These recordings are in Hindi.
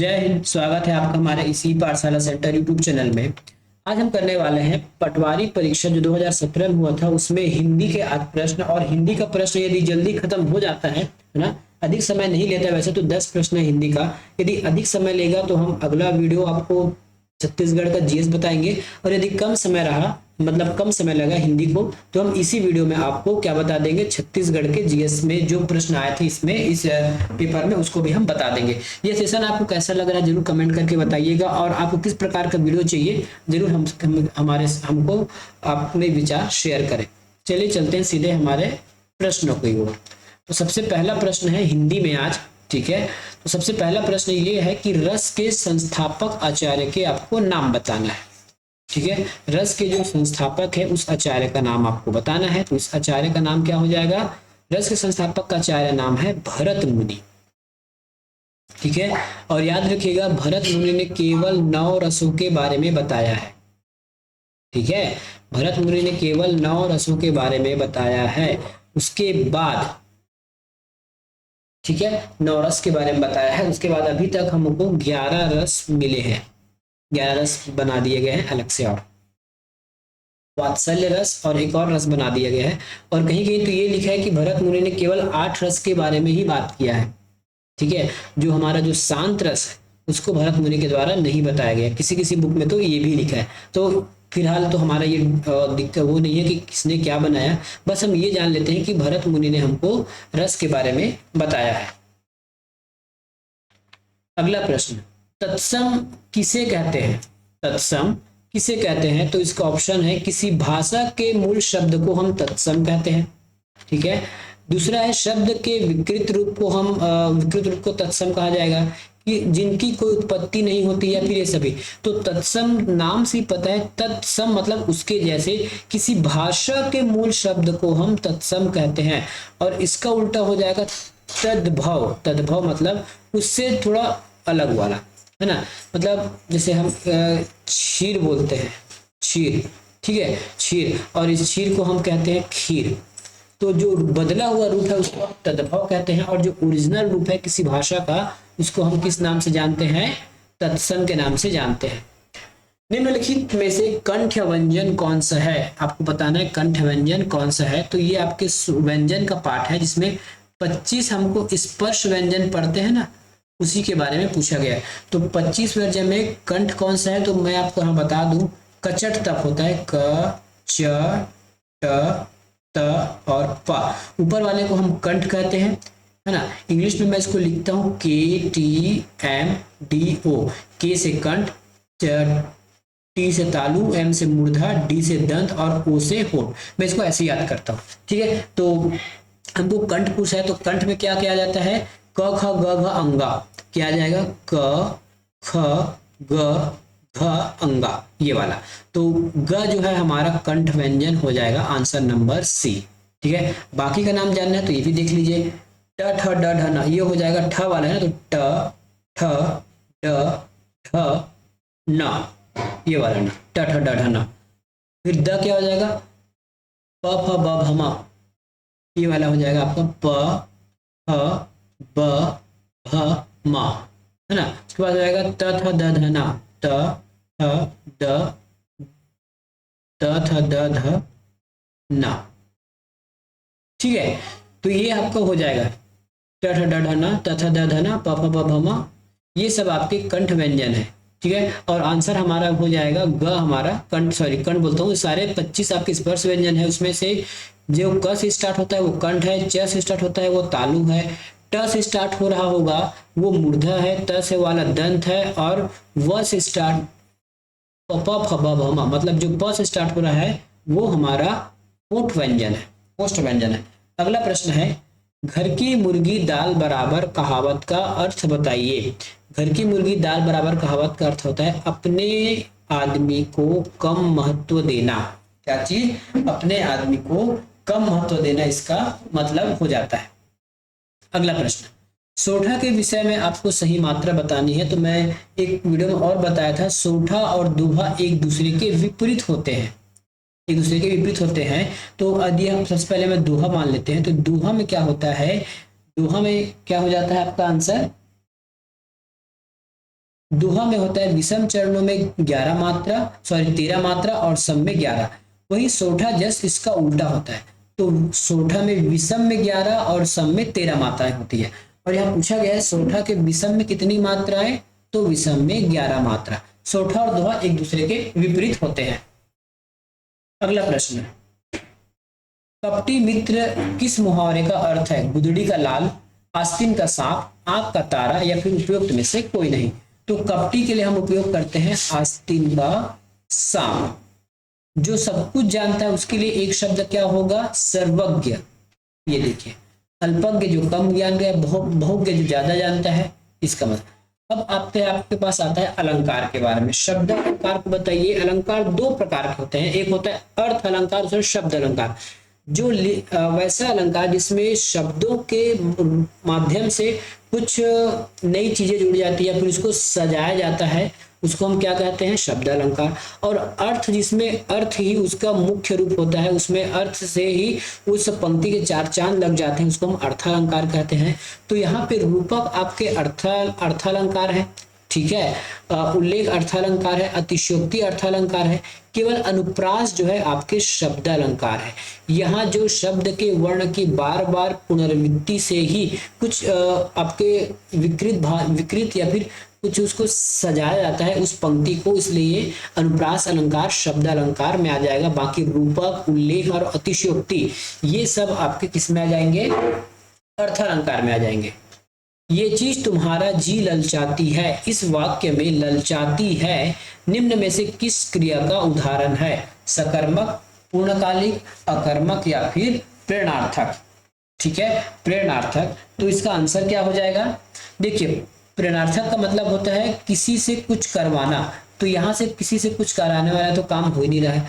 जय हिंद। स्वागत है आपका हमारे इसी पाठशाला सेंटर यूट्यूब चैनल में। आज हम करने वाले हैं पटवारी परीक्षा जो 2017 में हुआ था, उसमें हिंदी के 8 प्रश्न। और हिंदी का प्रश्न यदि जल्दी खत्म हो जाता है ना, अधिक समय नहीं लेता, वैसे तो 10 प्रश्न है हिंदी का। यदि अधिक समय लेगा तो हम अगला वीडियो आपको छत्तीसगढ़ का जीएस बताएंगे। और यदि कम समय रहा, मतलब कम समय लगा हिंदी को, तो हम इसी वीडियो में आपको क्या बता देंगे, छत्तीसगढ़ के जीएस में जो प्रश्न आए थे इसमें इस पेपर में, उसको भी हम बता देंगे। ये सेशन आपको कैसा लग रहा है जरूर कमेंट करके बताइएगा। और आपको किस प्रकार का वीडियो चाहिए जरूर हमको अपने विचार शेयर करें। चलिए चलते हैं सीधे हमारे प्रश्नों की ओर। तो सबसे पहला प्रश्न है हिंदी में आज, ठीक है। तो सबसे पहला प्रश्न ये है कि रस के संस्थापक आचार्य के आपको नाम बताना है, ठीक है। रस के जो संस्थापक है उस आचार्य का नाम आपको बताना है। तो इस आचार्य का नाम क्या हो जाएगा? रस के संस्थापक का आचार्य नाम है भरत मुनि, ठीक है। और याद रखिएगा, भरत मुनि ने केवल 9 रसों के बारे में बताया है, ठीक है। भरत मुनि ने केवल 9 रसों के बारे में बताया है। उसके बाद, ठीक है, 9 रस के बारे में बताया है। उसके बाद अभी तक हमको 11 रस मिले हैं, 11 रस बना दिए गए हैं अलग से, और वात्सल्य रस और एक और रस बना दिया गया है। और कहीं कहीं तो ये लिखा है कि भरत मुनि ने केवल 8 रस के बारे में ही बात किया है, ठीक है। जो हमारा जो शांत रस है उसको भरत मुनि के द्वारा नहीं बताया गया। किसी किसी बुक में तो ये भी लिखा है। तो फिलहाल तो हमारा ये दिक्कत वो नहीं है कि किसने क्या बनाया, बस हम ये जान लेते हैं कि भरत मुनि ने हमको रस के बारे में बताया है। अगला प्रश्न, तत्सम किसे कहते हैं? तत्सम किसे कहते हैं? तो इसका ऑप्शन है, किसी भाषा के मूल शब्द को हम तत्सम कहते हैं, ठीक है। दूसरा है, शब्द के विकृत रूप को हम विकृत रूप को तत्सम कहा जाएगा, कि जिनकी कोई उत्पत्ति नहीं होती, या फिर ये सभी। तो तत्सम नाम से ही पता है, तत्सम मतलब उसके जैसे। किसी भाषा के मूल शब्द को हम तत्सम कहते हैं। और इसका उल्टा हो जाएगा तद्भव। तद्भव मतलब उससे थोड़ा अलग वाला, है ना। मतलब जैसे हम क्षीर बोलते हैं, क्षीर, ठीक है, क्षीर। और इस क्षीर को हम कहते हैं खीर। तो जो बदला हुआ रूप है उसको हम तद्भव कहते हैं, और जो ओरिजिनल रूप है किसी भाषा का उसको हम किस नाम से जानते हैं? तत्सम के नाम से जानते हैं। निम्नलिखित में से कंठ व्यंजन कौन सा है? आपको बताना है कंठ व्यंजन कौन सा है। तो ये आपके व्यंजन का पाठ है, जिसमें 25 हमको स्पर्श व्यंजन पढ़ते हैं ना, उसी के बारे में पूछा गया है। तो 25 व्यंजन में कंठ कौन सा है? तो मैं आपको यहाँ बता दूं, कचट तक होता है, क च ट त और प। ऊपर वाले को हम कंठ कहते हैं, है ना। इंग्लिश में मैं इसको लिखता हूँ KTMDO। के से कंठ, टी से तालु, एम से मूर्धा, डी से दंत और ओ से होठ। मैं इसको ऐसे याद करता हूँ, ठीक है। तो हमको कंठ पूछा है, तो कंठ में क्या किया जाता है? क ख ग घ अंगा। क्या आ जाएगा? क ख ग घ अंगा, ये वाला। तो ग जो है हमारा कंठ व्यंजन हो जाएगा, आंसर नंबर सी, ठीक है। बाकी का नाम जानना है तो ये भी देख लीजिए, ट ठ ड ढ न, ये हो जाएगा ठ वाला है ना, तो ट ठ ड ढ न, ये वाला ना, ट ठ ड ढ न। फिर द क्या हो जाएगा? प फ ब भ म, ये वाला हो जाएगा आपका प फ ब भ म, है ना। उसके बाद हो जाएगा त थ द ध न, त थ द त थ द ध न, ठीक है। तो ये आपका हो जाएगा ट ठ ड ढ न, त थ द ध न, प फ ब भ म। ये सब आपके कंठ व्यंजन है, ठीक है। और आंसर हमारा हो जाएगा ग, हमारा कंठ, सॉरी कंठ बोलता हूँ, सारे 25 आपके स्पर्श व्यंजन है। उसमें से जो क से स्टार्ट होता है वो कंठ है, च से स्टार्ट होता है वो तालु है, ट से स्टार्ट हो रहा होगा वो मूर्धा है, त से वाला दंत है, और व से स्टार्ट प फ ब भ म, मतलब जो प से स्टार्ट हो रहा है वो हमारा ओठ व्यंजन है, ओष्ठ व्यंजन है। अगला प्रश्न है, घर की मुर्गी दाल बराबर कहावत का अर्थ बताइए। घर की मुर्गी दाल बराबर कहावत का अर्थ होता है अपने आदमी को कम महत्व देना। क्या चीज? अपने आदमी को कम महत्व देना, इसका मतलब हो जाता है। अगला प्रश्न, सोठा के विषय में आपको सही मात्रा बतानी है। तो मैं एक वीडियो में और बताया था, सोठा और दोहा एक दूसरे के विपरीत होते हैं, एक दूसरे के विपरीत होते हैं। तो यदि हम सबसे पहले में दोहा मान लेते हैं, तो दोहा में क्या होता है? दोहा में क्या हो जाता है आपका आंसर? दोहा में होता है विषम चरणों में 11 मात्रा, सॉरी 13 मात्रा और सम में 11। वही सोठा जस इसका उल्टा होता है। तो सोठा में विषम में 11 और सम में 13 मात्राएं होती है। और यहाँ पूछा गया है सोठा के विषम में कितनी मात्राएं, तो विषम में 11 मात्रा। सोठा और दोहा एक दूसरे के विपरीत होते हैं। अगला प्रश्न, कपटी मित्र किस मुहावरे का अर्थ है? गुदड़ी का लाल, आस्तीन का सांप, आंख का तारा या फिर उपयुक्त में से कोई नहीं। तो कपटी के लिए हम उपयोग करते हैं आस्तीन का सांप। जो सब कुछ जानता है उसके लिए एक शब्द क्या होगा? सर्वज्ञ। ये देखिए, अल्पज्ञ जो कम ज्ञान का, बहुज्ञ जो ज्यादा जानता है, इसका मतलब। अब आपके पास आता है अलंकार के बारे में। शब्द अलंकार को बताइए। अलंकार दो प्रकार के होते हैं, एक होता है अर्थ अलंकार, दूसरा शब्द अलंकार। जो वैसा अलंकार जिसमें शब्दों के माध्यम से कुछ नई चीजें जुड़ जाती है, फिर उसको सजाया जाता है, उसको हम क्या कहते हैं? शब्द अलंकार। और अर्थ जिसमें अर्थ ही उसका मुख्य रूप होता है, उसमें अर्थ से ही उस पंक्ति के चार चांद लग जाते हैं, उसको हम अर्थालंकार कहते हैं। तो यहाँ पे रूपक आपके अर्थालंकार है, ठीक है, उल्लेख अर्थालंकार है, अतिशयोक्ति अर्थालंकार है, केवल अनुप्रास जो है आपके शब्द अलंकार है। यहाँ जो शब्द के वर्ण की बार बार पुनरावृत्ति से ही कुछ आपके विकृत या फिर कुछ उसको सजाया जाता है उस पंक्ति को, इसलिए अनुप्रास अलंकार शब्द अलंकार में आ जाएगा। बाकी रूपक, उल्लेख और अतिशयोक्ति ये सब आपके किस में आ जाएंगे? अर्थालंकार में आ जाएंगे। ये चीज तुम्हारा जी ललचाती है, इस वाक्य में ललचाती है निम्न में से किस क्रिया का उदाहरण है? सकर्मक, पूर्णकालिक, अकर्मक या फिर प्रेरणार्थक। ठीक है, प्रेरणार्थक। तो इसका आंसर क्या हो जाएगा? देखिए, प्रेरणार्थक का मतलब होता है किसी से कुछ करवाना, तो यहाँ से किसी से कुछ कराने वाला तो काम हो ही नहीं रहा है।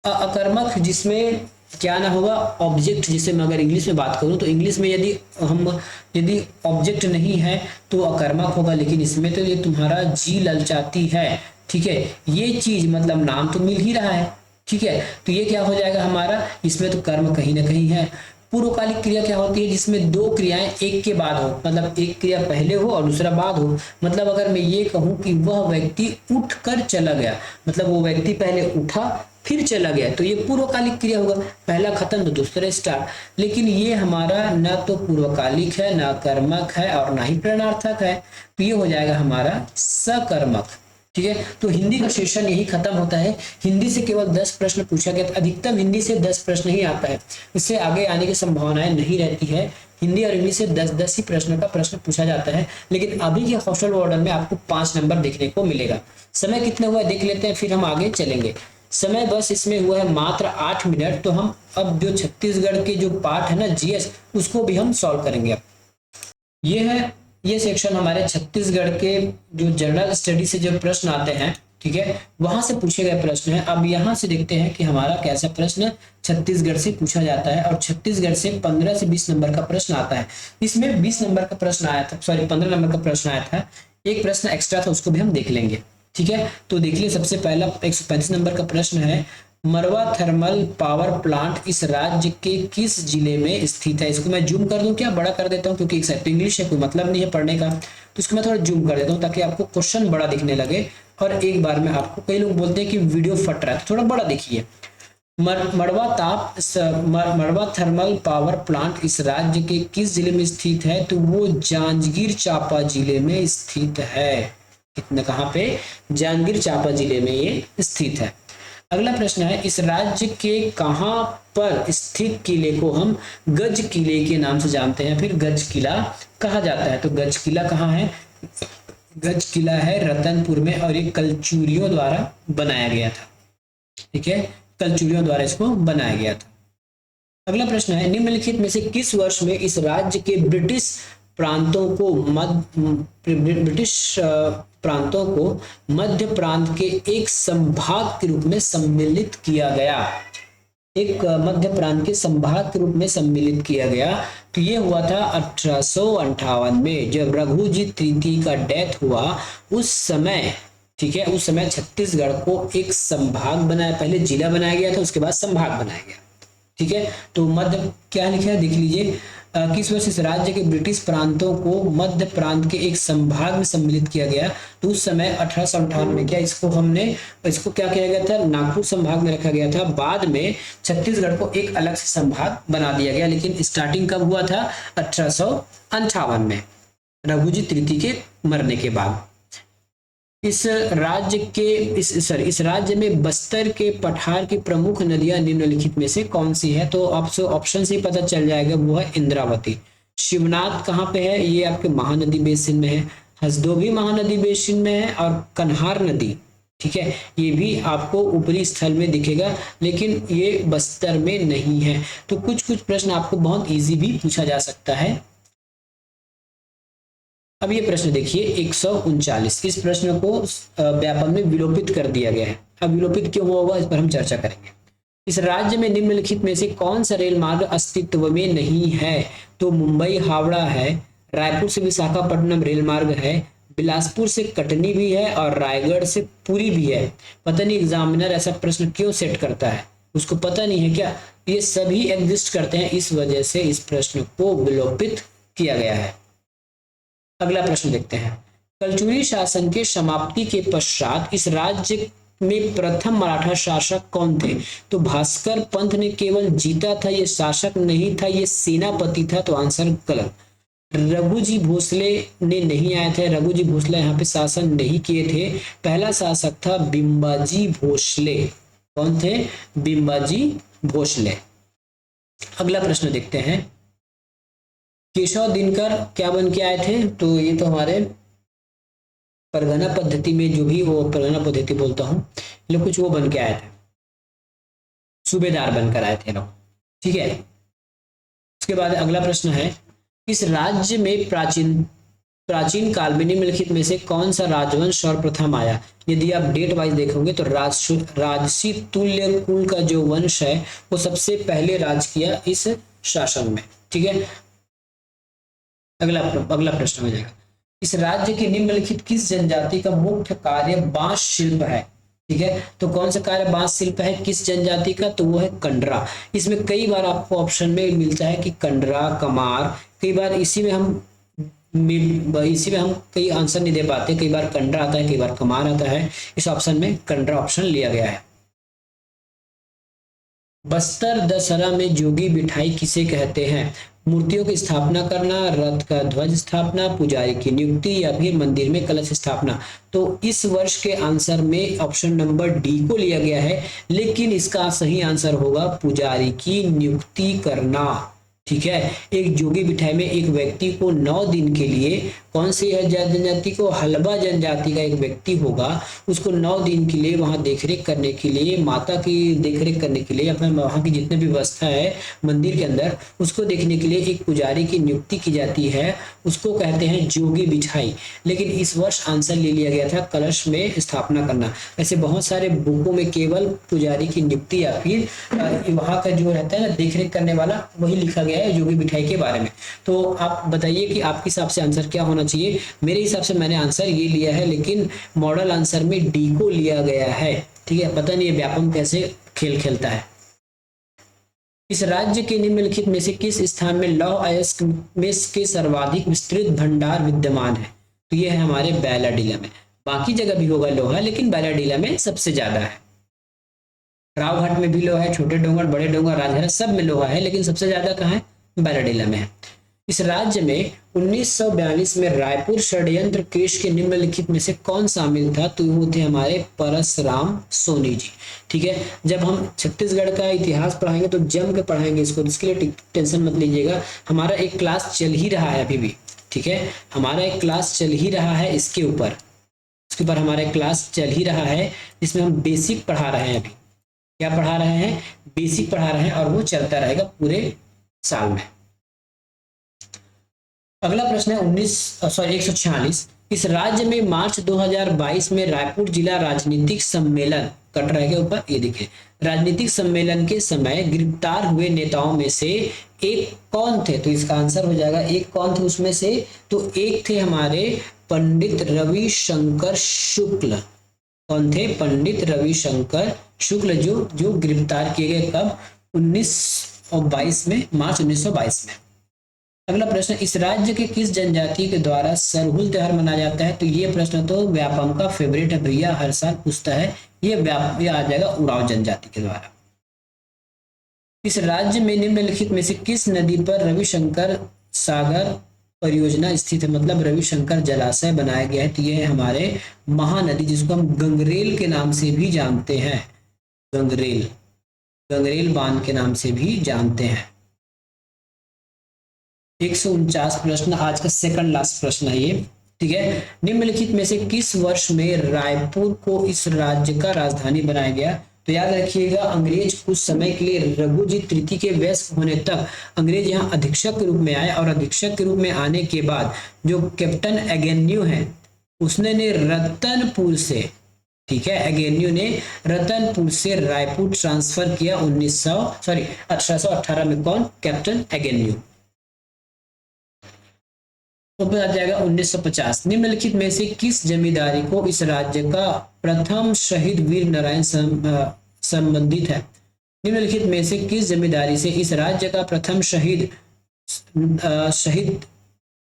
अकर्मक जिसमें क्या ना होगा? ऑब्जेक्ट। जिसे मैं अगर इंग्लिश में बात करूं तो इंग्लिश में यदि ऑब्जेक्ट नहीं है तो अकर्मक होगा, लेकिन इसमें तो ये तुम्हारा जी ललचाती है, ठीक है, ये चीज मतलब नाम तो मिल ही रहा है, ठीक है, तो ये क्या हो जाएगा हमारा? इसमें तो कर्म कहीं ना कहीं है। पूर्वकालिक क्रिया क्या होती है? जिसमें दो क्रियाएं एक के बाद हो, मतलब एक क्रिया पहले हो और दूसरा बाद हो। मतलब अगर मैं ये कहूं कि वह व्यक्ति उठ कर चला गया, मतलब वो व्यक्ति पहले उठा फिर चला गया, तो ये पूर्वकालिक क्रिया होगा, पहला खत्म तो दूसरा स्टार्ट। लेकिन ये हमारा न तो पूर्वकालिक है, न कर्मक है और ना ही प्रेरणार्थक है, तो ये हो जाएगा हमारा सकर्मक। ठीक है, तो हिंदी का सेशन यही खत्म होता है। हिंदी से केवल 10 प्रश्न पूछा गया, अधिकतम हिंदी से 10 प्रश्न ही आता है, इससे आगे आने की संभावनाएं नहीं रहती है। हिंदी और इंग्लिश से 10-10 ही प्रश्न का प्रश्न पूछा जाता है, लेकिन अभी के हॉस्टल वार्डन में आपको 5 नंबर देखने को मिलेगा। समय कितना हुआ देख लेते हैं, फिर हम आगे चलेंगे। समय बस इसमें हुआ है मात्र 8 मिनट। तो हम अब जो छत्तीसगढ़ के जो पार्ट है ना जीएस, उसको भी हम सॉल्व करेंगे। अब ये है, ये सेक्शन हमारे छत्तीसगढ़ के जो जनरल स्टडी से जो प्रश्न आते हैं, ठीक है, वहां से पूछे गए प्रश्न है। अब यहाँ से देखते हैं कि हमारा कैसा प्रश्न छत्तीसगढ़ से पूछा जाता है। और छत्तीसगढ़ से 15 से 20 नंबर का प्रश्न आता है। इसमें 20 नंबर का प्रश्न आया था, सॉरी 15 नंबर का प्रश्न आया था, एक प्रश्न एक्स्ट्रा था, उसको भी हम देख लेंगे। ठीक है, तो देख लिए। सबसे पहला 135 नंबर का प्रश्न है, मरवा थर्मल पावर प्लांट इस राज्य के किस जिले में स्थित है? इसको मैं जूम कर दूं क्या? बड़ा कर देता हूं, क्योंकि एक साइड तो इंग्लिश है, कोई मतलब नहीं है पढ़ने का, तो इसको मैं थोड़ा जूम कर देता हूं ताकि आपको क्वेश्चन बड़ा दिखने लगे। और एक बार में आपको, कई लोग बोलते हैं कि वीडियो फट रहा है, तो थोड़ा बड़ा देखिए। मरवा थर्मल पावर प्लांट इस राज्य के किस जिले में स्थित है? तो वो जांजगीर चांपा जिले में स्थित है। कितना, कहाँ पे? जांजगीर चांपा जिले में ये स्थित है। अगला प्रश्न है, इस राज्य के कहां पर स्थित किले को हम गज किले के नाम से जानते हैं, फिर गज किला कहा जाता है? तो गज किला कहाँ है? गज किला है रतनपुर में, और ये कलचुरियों द्वारा बनाया गया था। ठीक है, कलचुरियों द्वारा इसको बनाया गया था। अगला प्रश्न है, निम्नलिखित में से किस वर्ष में इस राज्य के ब्रिटिश प्रांतों को मध्य प्रांत के एक संभाग के रूप में सम्मिलित किया गया? एक मध्य प्रांत के संभाग के रूप में सम्मिलित किया गया। तो ये हुआ था 1858 में, जब रघुजी तृतीय का डेथ हुआ उस समय। ठीक है, उस समय छत्तीसगढ़ को एक संभाग बनाया, पहले जिला बनाया गया था, उसके बाद संभाग बनाया गया। ठीक है, तो मध्य क्या लिखा है देख लीजिए, किस वर्ष इस राज्य के ब्रिटिश प्रांतों को मध्य प्रांत के एक संभाग में सम्मिलित किया गया? तो उस समय 1858 में क्या इसको क्या किया गया था? नागपुर संभाग में रखा गया था। बाद में छत्तीसगढ़ को एक अलग से संभाग बना दिया गया, लेकिन स्टार्टिंग कब हुआ था? 1858 में, रघुजी तृतीय के मरने के बाद। इस राज्य में बस्तर के पठार की प्रमुख नदियां निम्नलिखित में से कौन सी है? तो आपसे ऑप्शन से ही पता चल जाएगा, वो है इंद्रावती। शिवनाथ कहाँ पे है? ये आपके महानदी बेसिन में है। हसदोभी महानदी बेसिन में है, और कन्हार नदी, ठीक है, ये भी आपको ऊपरी स्थल में दिखेगा, लेकिन ये बस्तर में नहीं है। तो कुछ कुछ प्रश्न आपको बहुत इजी भी पूछा जा सकता है। अब ये प्रश्न देखिए 139, इस प्रश्न को व्यापक में विलोपित कर दिया गया है। अब विलोपित क्यों हुआ होगा, इस पर हम चर्चा करेंगे। इस राज्य में निम्नलिखित में से कौन सा रेल मार्ग अस्तित्व में नहीं है? तो मुंबई हावड़ा है, रायपुर से विशाखापट्टनम रेल मार्ग है, बिलासपुर से कटनी भी है, और रायगढ़ से पुरी भी है। पता नहीं एग्जामिनर ऐसा प्रश्न क्यों सेट करता है, उसको पता नहीं है क्या? ये सभी एग्जिस्ट करते हैं, इस वजह से इस प्रश्न को विलोपित किया गया है। अगला प्रश्न देखते हैं। कलचुरी शासन के समाप्ति के पश्चात इस राज्य में प्रथम मराठा शासक कौन थे? तो भास्कर पंत ने केवल जीता था, ये शासक नहीं था, ये सेनापति था। तो आंसर गलत। रघुजी भोसले ने नहीं आए थे, रघुजी भोसले यहाँ पे शासन नहीं किए थे। पहला शासक था बिंबाजी भोसले। कौन थे? बिंबाजी भोसले। अगला प्रश्न देखते हैं। केशव दिनकर क्या बन के आए थे? तो ये तो हमारे परगना पद्धति में, जो भी वो परगना पद्धति बोलता हूँ, लोग कुछ वो बन के आए थे, सूबेदार बनकर आए थे लोग, ठीक है। उसके बाद अगला प्रश्न है, इस राज्य में प्राचीन काल में निम्नलिखित में से कौन सा राजवंश सर्वप्रथम आया? यदि आप डेट वाइज देखोगे तो राजसी तुल्य कुल का जो वंश है वो सबसे पहले राज किया इस शासन में, ठीक है। अगला प्रश्न हो जाएगा, इस राज्य के निम्नलिखित किस जनजाति का मुख्य कार्य बांस शिल्प है? ठीक है, तो कौन सा कार्य बांस शिल्प है किस जनजाति का? तो वो है कंडरा। इसमें कई बार आपको ऑप्शन में मिलता है कि कंडरा, कमार, कई बार इसी में हम कई आंसर नहीं दे पाते, कई बार कंडरा आता है, कई बार कमार आता है। इस ऑप्शन में कंडरा ऑप्शन लिया गया है। बस्तर दशहरा में जोगी बिठाई किसे कहते हैं? मूर्तियों की स्थापना करना, रथ का ध्वज स्थापना, पुजारी की नियुक्ति, या फिर मंदिर में कलश स्थापना। तो इस वर्ष के आंसर में ऑप्शन नंबर डी को लिया गया है, लेकिन इसका सही आंसर होगा पुजारी की नियुक्ति करना, ठीक है। एक जोगी बिठाई में एक व्यक्ति को 9 दिन के लिए, कौन सी जनजाति को? हलबा जनजाति का एक व्यक्ति होगा, उसको 9 दिन के लिए वहां देखरेख करने के लिए, माता की देखरेख करने के लिए, अपने वहां की जितने भी व्यवस्था है मंदिर के अंदर, उसको देखने के लिए एक पुजारी की नियुक्ति की जाती है, उसको कहते हैं जोगी बिठाई। लेकिन इस वर्ष आंसर ले लिया गया था कलश में स्थापना करना। ऐसे बहुत सारे बुकों में केवल पुजारी की नियुक्ति या फिर वहां का जो रहता है ना देखरेख करने वाला, वही लिखा गया है जोगी बिठाई के बारे में। तो आप बताइए कि आपके हिसाब से आंसर क्या होना चाहिए? मेरे हिसाब से मैंने आंसर ये लिया है, लेकिन मॉडल आंसर में डी को लिया गया है, ठीक है। पता नहीं व्यापम कैसे खेल खेलता है। इस राज्य के निम्नलिखित में से किस स्थान में लौह अयस्क में के सर्वाधिक विस्तृत भंडार विद्यमान है? तो ये है हमारे बैलाडीला में। बाकी जगह भी होगा लोहा, लेकिन बैलाडीला में सबसे ज्यादा है। रावघाट में भी लोहा है, छोटे डोंगर, बड़े डोंगर, राजहरा, सब में लोहा है, लेकिन सबसे ज्यादा कहाँ है? बैलाडीला में है। इस राज्य में 1942 में रायपुर षड्यंत्र केस के निम्नलिखित में से कौन शामिल था? तो वो थे हमारे परसराम सोनी जी, ठीक है। जब हम छत्तीसगढ़ का इतिहास पढ़ाएंगे तो जम के पढ़ाएंगे इसको, इसके लिए टेंशन मत लीजिएगा। हमारा एक क्लास चल ही रहा है अभी भी, ठीक है, हमारा एक क्लास चल ही रहा है इसके ऊपर हमारा एक क्लास चल ही रहा है, जिसमें हम बेसिक पढ़ा रहे हैं। अभी क्या पढ़ा रहे हैं? बेसिक पढ़ा रहे हैं, और वो चलता रहेगा पूरे साल में। अगला प्रश्न है 146। इस राज्य में मार्च 2022 में रायपुर जिला राजनीतिक सम्मेलन, कट रहेगा ऊपर, ये देखिए, राजनीतिक सम्मेलन के समय गिरफ्तार हुए नेताओं में से एक कौन थे? तो इसका आंसर हो जाएगा एक कौन थे उसमें से? तो एक थे हमारे पंडित रविशंकर शुक्ल। कौन थे? पंडित रविशंकर शुक्ल, जो गिरफ्तार किए गए कब? 1922 में, मार्च 1922 में। अगला प्रश्न, इस राज्य के किस जनजाति के द्वारा सरहुल त्योहार मनाया जाता है? तो ये प्रश्न तो व्यापम का फेवरेट है भैया, हर साल पूछता है। ये आ जाएगा उरांव जनजाति के द्वारा। इस राज्य में निम्नलिखित में से किस नदी पर रविशंकर सागर परियोजना स्थित है? मतलब रविशंकर जलाशय बनाया गया है। तो ये है हमारे महानदी, जिसको हम गंगरेल के नाम से भी जानते हैं। गंगरेल, गंगरेल बांध के नाम से भी जानते हैं। 149 प्रश्न, आज का सेकंड लास्ट प्रश्न है ये, ठीक है। निम्नलिखित में से किस वर्ष में रायपुर को इस राज्य का राजधानी बनाया गया? तो याद रखिएगा, अंग्रेज कुछ समय के लिए रघुजीत तृतीय के वयस्क होने तक अंग्रेज यहाँ अधीक्षक के रूप में आए, और अधीक्षक के रूप में आने के बाद जो कैप्टन एगेन्यू है उसने ने रतनपुर से, ठीक है, एगेन्यू ने रतनपुर से रायपुर ट्रांसफर किया 1818 में। कौन? Captain Agnew. तो आ जाएगा 1950। निम्नलिखित में से किस जमींदारी को इस राज्य का प्रथम शहीद वीर नारायण संबंधित है? निम्नलिखित में से किस जमींदारी से इस राज्य का प्रथम शहीद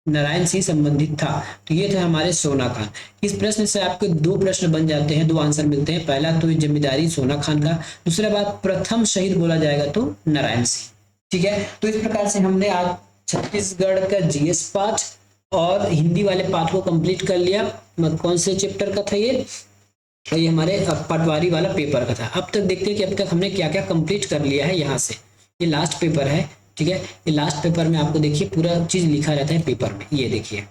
नारायण सिंह संबंधित था? तो ये थे हमारे सोना खान। इस प्रश्न से आपके दो प्रश्न बन जाते हैं, दो आंसर मिलते हैं। पहला तो जमींदारी सोना खान का, दूसरा बात प्रथम शहीद बोला जाएगा तो नारायण सिंह, ठीक है। तो इस प्रकार से हमने आज छत्तीसगढ़ का जीएस पाठ और हिंदी वाले पाठ को कंप्लीट कर लिया। कौन से चैप्टर का था ये हमारे पटवारी वाला पेपर का था। अब तक देखते हैं कि अब तक हमने क्या क्या कंप्लीट कर लिया है। यहाँ से ये लास्ट पेपर है, ठीक है। ये लास्ट पेपर में आपको देखिए पूरा चीज लिखा रहता है पेपर में, ये देखिए।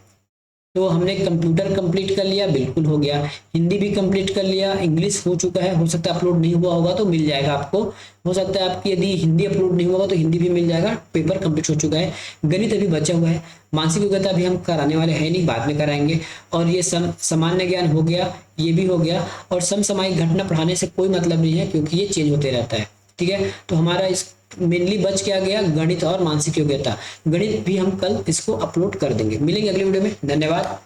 तो हमने कंप्यूटर कंप्लीट कर लिया, बिल्कुल हो गया। हिंदी भी कंप्लीट कर लिया, इंग्लिश हो चुका है, हो सकता है अपलोड नहीं हुआ होगा तो मिल जाएगा आपको। हो सकता है आपकी यदि हिंदी अपलोड नहीं हुआ तो हिंदी भी मिल जाएगा। पेपर कंप्लीट हो चुका है। गणित अभी बचा हुआ है, मानसिक योग्यता भी हम कराने वाले हैं नहीं, बाद में कराएंगे। और ये सामान्य ज्ञान हो गया, ये भी हो गया। और समसामयिक घटना पढ़ाने से कोई मतलब नहीं है, क्योंकि ये चेंज होते रहता है, ठीक है। तो हमारा इस मेनली बच क्या गया, गणित और मानसिक योग्यता। गणित भी हम कल इसको अपलोड कर देंगे। मिलेंगे अगले वीडियो में, धन्यवाद।